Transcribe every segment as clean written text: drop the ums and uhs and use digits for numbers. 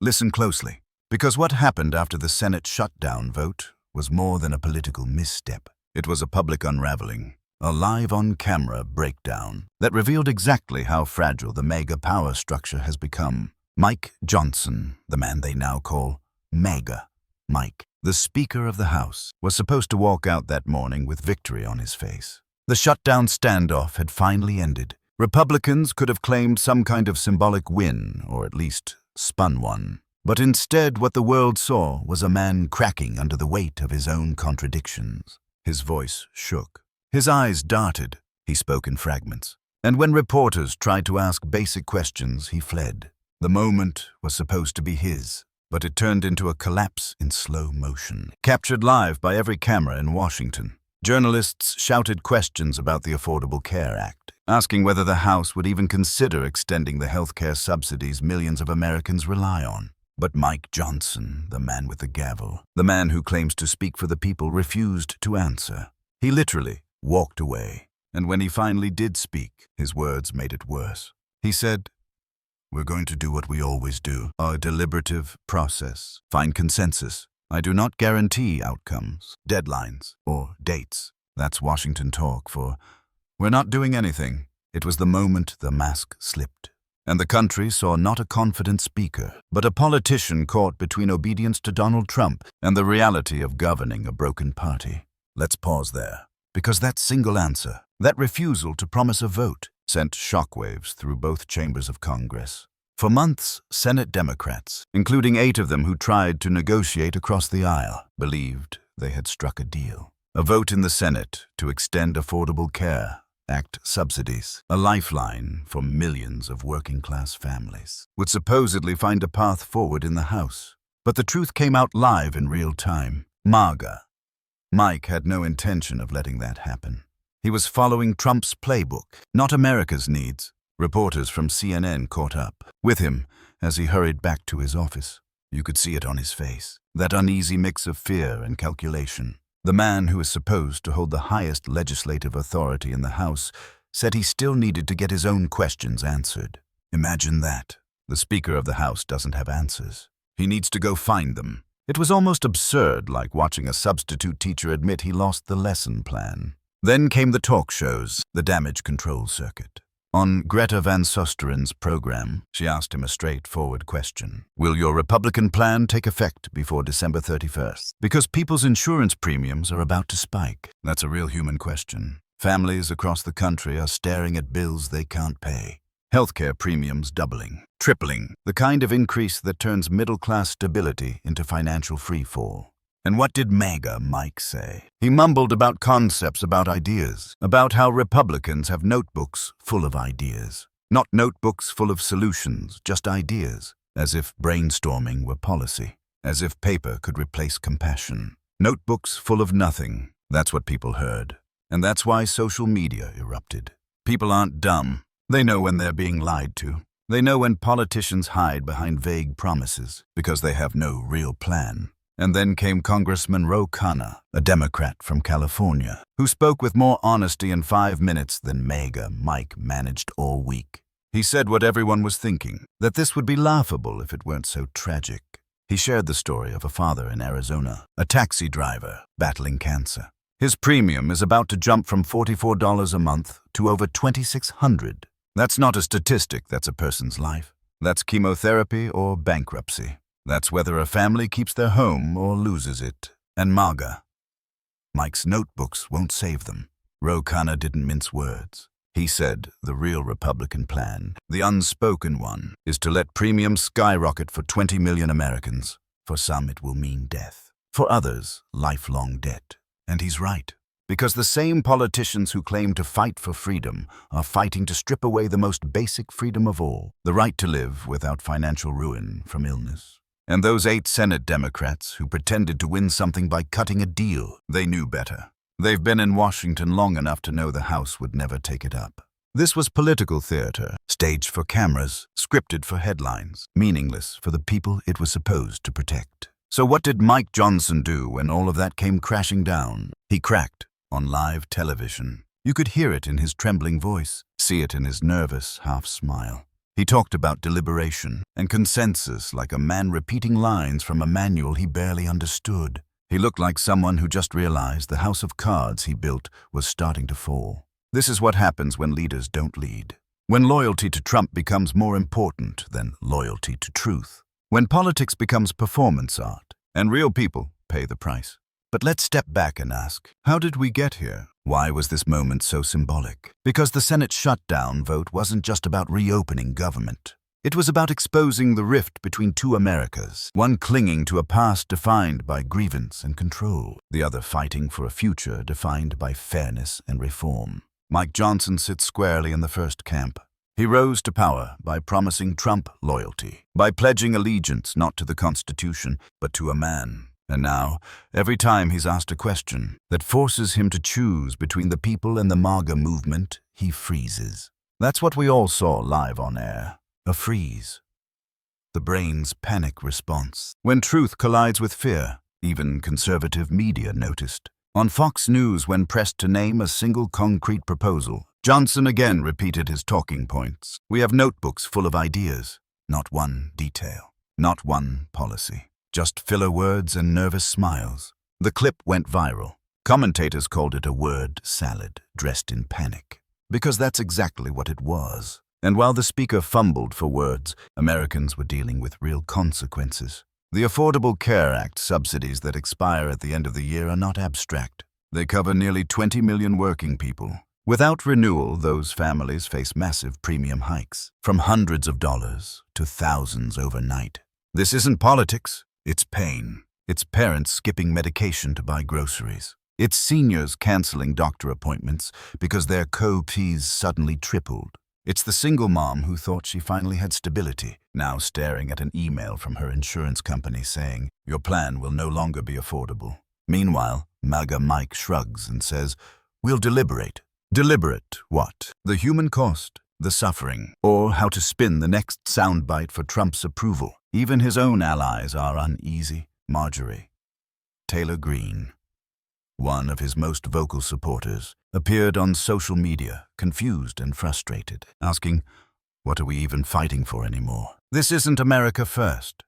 Listen closely, because what happened after the Senate shutdown vote was more than a political misstep. It was a public unraveling, a live-on-camera breakdown that revealed exactly how fragile the MAGA power structure has become. Mike Johnson, the man they now call MAGA, Mike, the Speaker of the House, was supposed to walk out that morning with victory on his face. The shutdown standoff had finally ended. Republicans could have claimed some kind of symbolic win, or at least spun one. But instead, what the world saw was a man cracking under the weight of his own contradictions. His voice shook. His eyes darted. He spoke in fragments. And when reporters tried to ask basic questions, he fled. The moment was supposed to be his, but it turned into a collapse in slow motion, captured live by every camera in Washington. Journalists shouted questions about the Affordable Care Act, asking whether the House would even consider extending the health care subsidies millions of Americans rely on. But Mike Johnson, the man with the gavel, the man who claims to speak for the people, refused to answer. He literally walked away. And when he finally did speak, his words made it worse. He said, "We're going to do what we always do, a deliberative process, find consensus. I do not guarantee outcomes, deadlines, or dates." That's Washington talk for, "We're not doing anything." It was the moment the mask slipped. And the country saw not a confident speaker, but a politician caught between obedience to Donald Trump and the reality of governing a broken party. Let's pause there, because that single answer, that refusal to promise a vote, sent shockwaves through both chambers of Congress. For months, Senate Democrats, including 8 of them who tried to negotiate across the aisle, believed they had struck a deal. A vote in the Senate to extend Affordable Care Act subsidies, a lifeline for millions of working-class families, would supposedly find a path forward in the House. But the truth came out live in real time. MAGA. Mike had no intention of letting that happen. He was following Trump's playbook, not America's needs. Reporters from CNN caught up with him as he hurried back to his office. You could see it on his face, that uneasy mix of fear and calculation. The man who is supposed to hold the highest legislative authority in the House said he still needed to get his own questions answered. Imagine that. The Speaker of the House doesn't have answers. He needs to go find them. It was almost absurd, like watching a substitute teacher admit he lost the lesson plan. Then came the talk shows, the damage control circuit. On Greta Van Susteren's program, she asked him a straightforward question. Will your Republican plan take effect before December 31st? Because people's insurance premiums are about to spike. That's a real human question. Families across the country are staring at bills they can't pay. Healthcare premiums doubling, tripling, the kind of increase that turns middle-class stability into financial freefall. And what did MAGA Mike say? He mumbled about concepts, about ideas, about how Republicans have notebooks full of ideas. Not notebooks full of solutions, just ideas, as if brainstorming were policy, as if paper could replace compassion. Notebooks full of nothing, that's what people heard. And that's why social media erupted. People aren't dumb. They know when they're being lied to. They know when politicians hide behind vague promises because they have no real plan. And then came Congressman Ro Khanna, a Democrat from California, who spoke with more honesty in 5 minutes than MAGA Mike managed all week. He said what everyone was thinking, that this would be laughable if it weren't so tragic. He shared the story of a father in Arizona, a taxi driver battling cancer. His premium is about to jump from $44 a month to over $2,600. That's not a statistic, that's a person's life. That's chemotherapy or bankruptcy. That's whether a family keeps their home or loses it. And MAGA. Mike's notebooks won't save them. Ro Khanna didn't mince words. He said the real Republican plan, the unspoken one, is to let premiums skyrocket for 20 million Americans. For some, it will mean death. For others, lifelong debt. And he's right. Because the same politicians who claim to fight for freedom are fighting to strip away the most basic freedom of all, the right to live without financial ruin from illness. And those 8 Senate Democrats who pretended to win something by cutting a deal, they knew better. They've been in Washington long enough to know the House would never take it up. This was political theater, staged for cameras, scripted for headlines, meaningless for the people it was supposed to protect. So what did Mike Johnson do when all of that came crashing down? He cracked on live television. You could hear it in his trembling voice, see it in his nervous half-smile. He talked about deliberation and consensus like a man repeating lines from a manual he barely understood. He looked like someone who just realized the house of cards he built was starting to fall. This is what happens when leaders don't lead. When loyalty to Trump becomes more important than loyalty to truth. When politics becomes performance art, and real people pay the price. But let's step back and ask, how did we get here? Why was this moment so symbolic? Because the Senate shutdown vote wasn't just about reopening government. It was about exposing the rift between two Americas, one clinging to a past defined by grievance and control, the other fighting for a future defined by fairness and reform. Mike Johnson sits squarely in the first camp. He rose to power by promising Trump loyalty, by pledging allegiance not to the Constitution, but to a man. And now, every time he's asked a question that forces him to choose between the people and the MAGA movement, he freezes. That's what we all saw live on air. A freeze. The brain's panic response. When truth collides with fear, even conservative media noticed. On Fox News, when pressed to name a single concrete proposal, Johnson again repeated his talking points. We have notebooks full of ideas, not one detail, not one policy. Just filler words and nervous smiles. The clip went viral. Commentators called it a word salad dressed in panic. Because that's exactly what it was. And while the speaker fumbled for words, Americans were dealing with real consequences. The Affordable Care Act subsidies that expire at the end of the year are not abstract. They cover nearly 20 million working people. Without renewal, those families face massive premium hikes, from hundreds of dollars to thousands overnight. This isn't politics, it's pain. It's parents skipping medication to buy groceries. It's seniors canceling doctor appointments because their co-pays suddenly tripled. It's the single mom who thought she finally had stability, now staring at an email from her insurance company saying, "Your plan will no longer be affordable." Meanwhile, MAGA Mike shrugs and says, "We'll deliberate." Deliberate what? The human cost, the suffering, or how to spin the next soundbite for Trump's approval. Even his own allies are uneasy. Marjorie Taylor Greene, one of his most vocal supporters, appeared on social media, confused and frustrated, asking, "What are we even fighting for anymore? This isn't America first."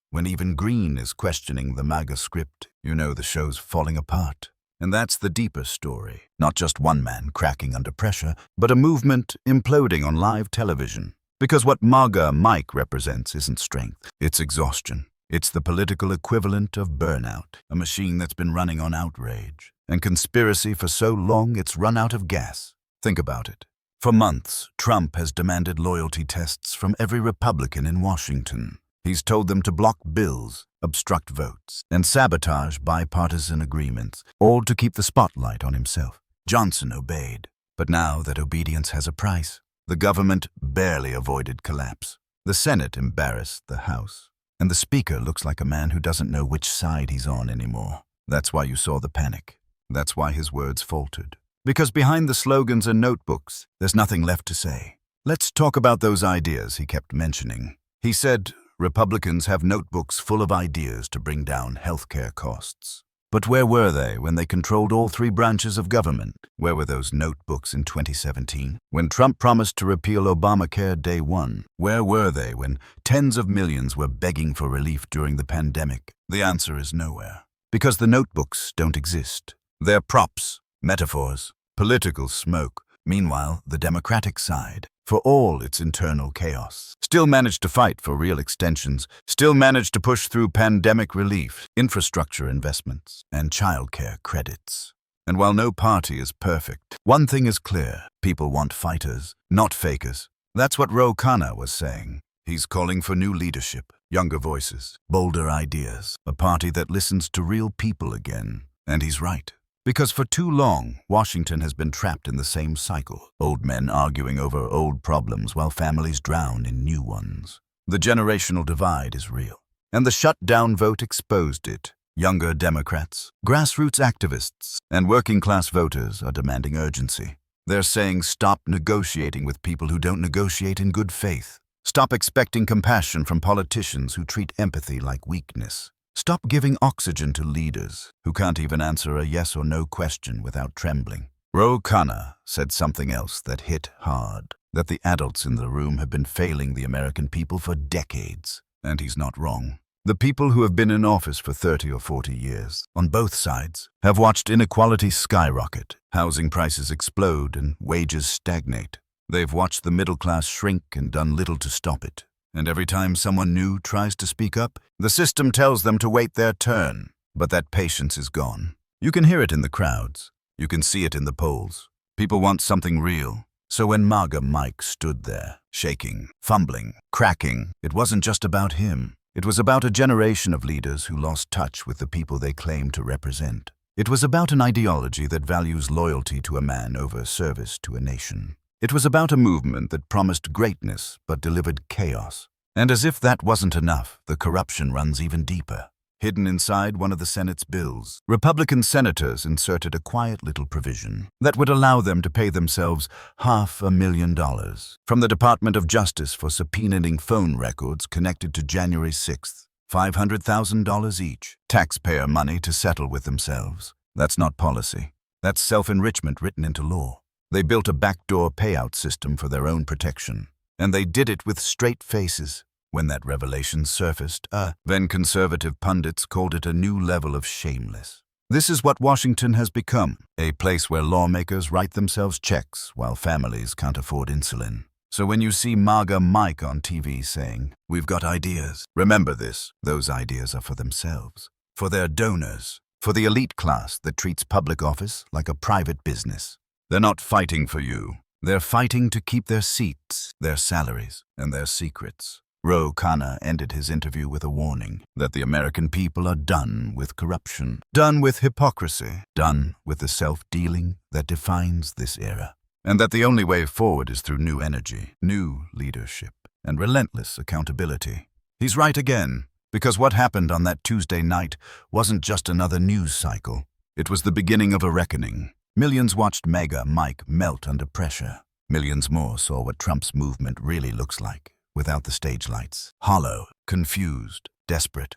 When even Greene is questioning the MAGA script, you know the show's falling apart. And that's the deeper story. Not just one man cracking under pressure, but a movement imploding on live television. Because what MAGA Mike represents isn't strength, it's exhaustion. It's the political equivalent of burnout, a machine that's been running on outrage and conspiracy for so long it's run out of gas. Think about it. For months, Trump has demanded loyalty tests from every Republican in Washington. He's told them to block bills, obstruct votes, and sabotage bipartisan agreements, all to keep the spotlight on himself. Johnson obeyed. But now that obedience has a price, the government barely avoided collapse. The Senate embarrassed the House. And the Speaker looks like a man who doesn't know which side he's on anymore. That's why you saw the panic. That's why his words faltered. Because behind the slogans and notebooks, there's nothing left to say. Let's talk about those ideas he kept mentioning. He said, Republicans have notebooks full of ideas to bring down healthcare costs. But where were they when they controlled all three branches of government? Where were those notebooks in 2017? When Trump promised to repeal Obamacare day one? Where were they when tens of millions were begging for relief during the pandemic? The answer is nowhere. Because the notebooks don't exist. They're props, metaphors, political smoke. Meanwhile, the Democratic side, for all its internal chaos, still managed to fight for real extensions, still managed to push through pandemic relief, infrastructure investments, and childcare credits. And while no party is perfect, one thing is clear. People want fighters, not fakers. That's what Ro Khanna was saying. He's calling for new leadership, younger voices, bolder ideas, a party that listens to real people again. And he's right. Because for too long, Washington has been trapped in the same cycle. Old men arguing over old problems while families drown in new ones. The generational divide is real. And the shutdown vote exposed it. Younger Democrats, grassroots activists, and working-class voters are demanding urgency. They're saying stop negotiating with people who don't negotiate in good faith. Stop expecting compassion from politicians who treat empathy like weakness. Stop giving oxygen to leaders who can't even answer a yes or no question without trembling. Ro Khanna said something else that hit hard. that the adults in the room have been failing the American people for decades. And he's not wrong. The people who have been in office for 30 or 40 years, on both sides, have watched inequality skyrocket, housing prices explode, and wages stagnate. They've watched the middle class shrink and done little to stop it. And every time someone new tries to speak up, the system tells them to wait their turn. But that patience is gone. You can hear it in the crowds. You can see it in the polls. People want something real. So when MAGA Mike stood there, shaking, fumbling, cracking, it wasn't just about him. It was about a generation of leaders who lost touch with the people they claimed to represent. It was about an ideology that values loyalty to a man over service to a nation. It was about a movement that promised greatness but delivered chaos. And as if that wasn't enough, the corruption runs even deeper. Hidden inside one of the Senate's bills, Republican senators inserted a quiet little provision that would allow them to pay themselves $500,000 from the Department of Justice for subpoenaing phone records connected to January 6th. $500,000 each. Taxpayer money to settle with themselves. That's not policy. That's self-enrichment written into law. They built a backdoor payout system for their own protection. And they did it with straight faces. When that revelation surfaced, then conservative pundits called it a new level of shameless. This is what Washington has become, a place where lawmakers write themselves checks while families can't afford insulin. So when you see MAGA Mike on TV saying, "We've got ideas," remember this, those ideas are for themselves, for their donors, for the elite class that treats public office like a private business. They're not fighting for you. They're fighting to keep their seats, their salaries, and their secrets. Ro Khanna ended his interview with a warning that the American people are done with corruption, done with hypocrisy, done with the self-dealing that defines this era, and that the only way forward is through new energy, new leadership, and relentless accountability. He's right again, because what happened on that Tuesday night wasn't just another news cycle. It was the beginning of a reckoning. Millions watched MAGA Mike melt under pressure. Millions more saw what Trump's movement really looks like. Without the stage lights, hollow, confused, desperate.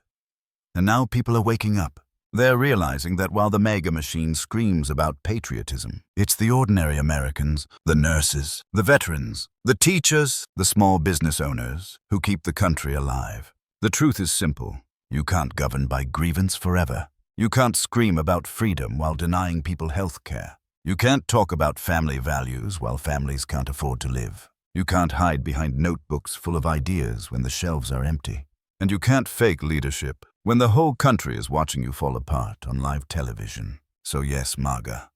And now people are waking up. They're realizing that while the MAGA machine screams about patriotism, it's the ordinary Americans, the nurses, the veterans, the teachers, the small business owners who keep the country alive. The truth is simple. You can't govern by grievance forever. You can't scream about freedom while denying people health care. You can't talk about family values while families can't afford to live. You can't hide behind notebooks full of ideas when the shelves are empty. And you can't fake leadership when the whole country is watching you fall apart on live television. So yes, MAGA.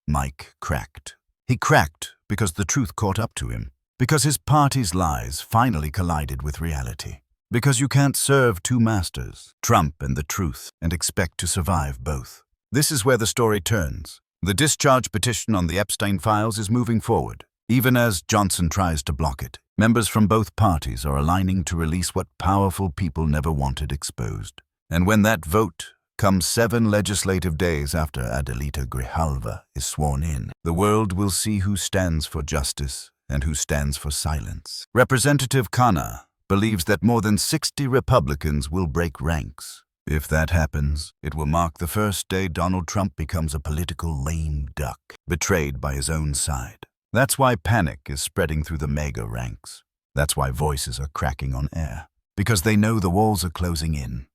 Mike cracked. He cracked because the truth caught up to him. Because his party's lies finally collided with reality. Because you can't serve two masters, Trump and the truth, and expect to survive both. This is where the story turns. The discharge petition on the Epstein files is moving forward. Even as Johnson tries to block it, members from both parties are aligning to release what powerful people never wanted exposed. And when that vote comes 7 legislative days after Adelita Grijalva is sworn in, the world will see who stands for justice and who stands for silence. Representative Khanna believes that more than 60 Republicans will break ranks. If that happens, it will mark the first day Donald Trump becomes a political lame duck, betrayed by his own side. That's why panic is spreading through the MAGA ranks. That's why voices are cracking on air. Because they know the walls are closing in.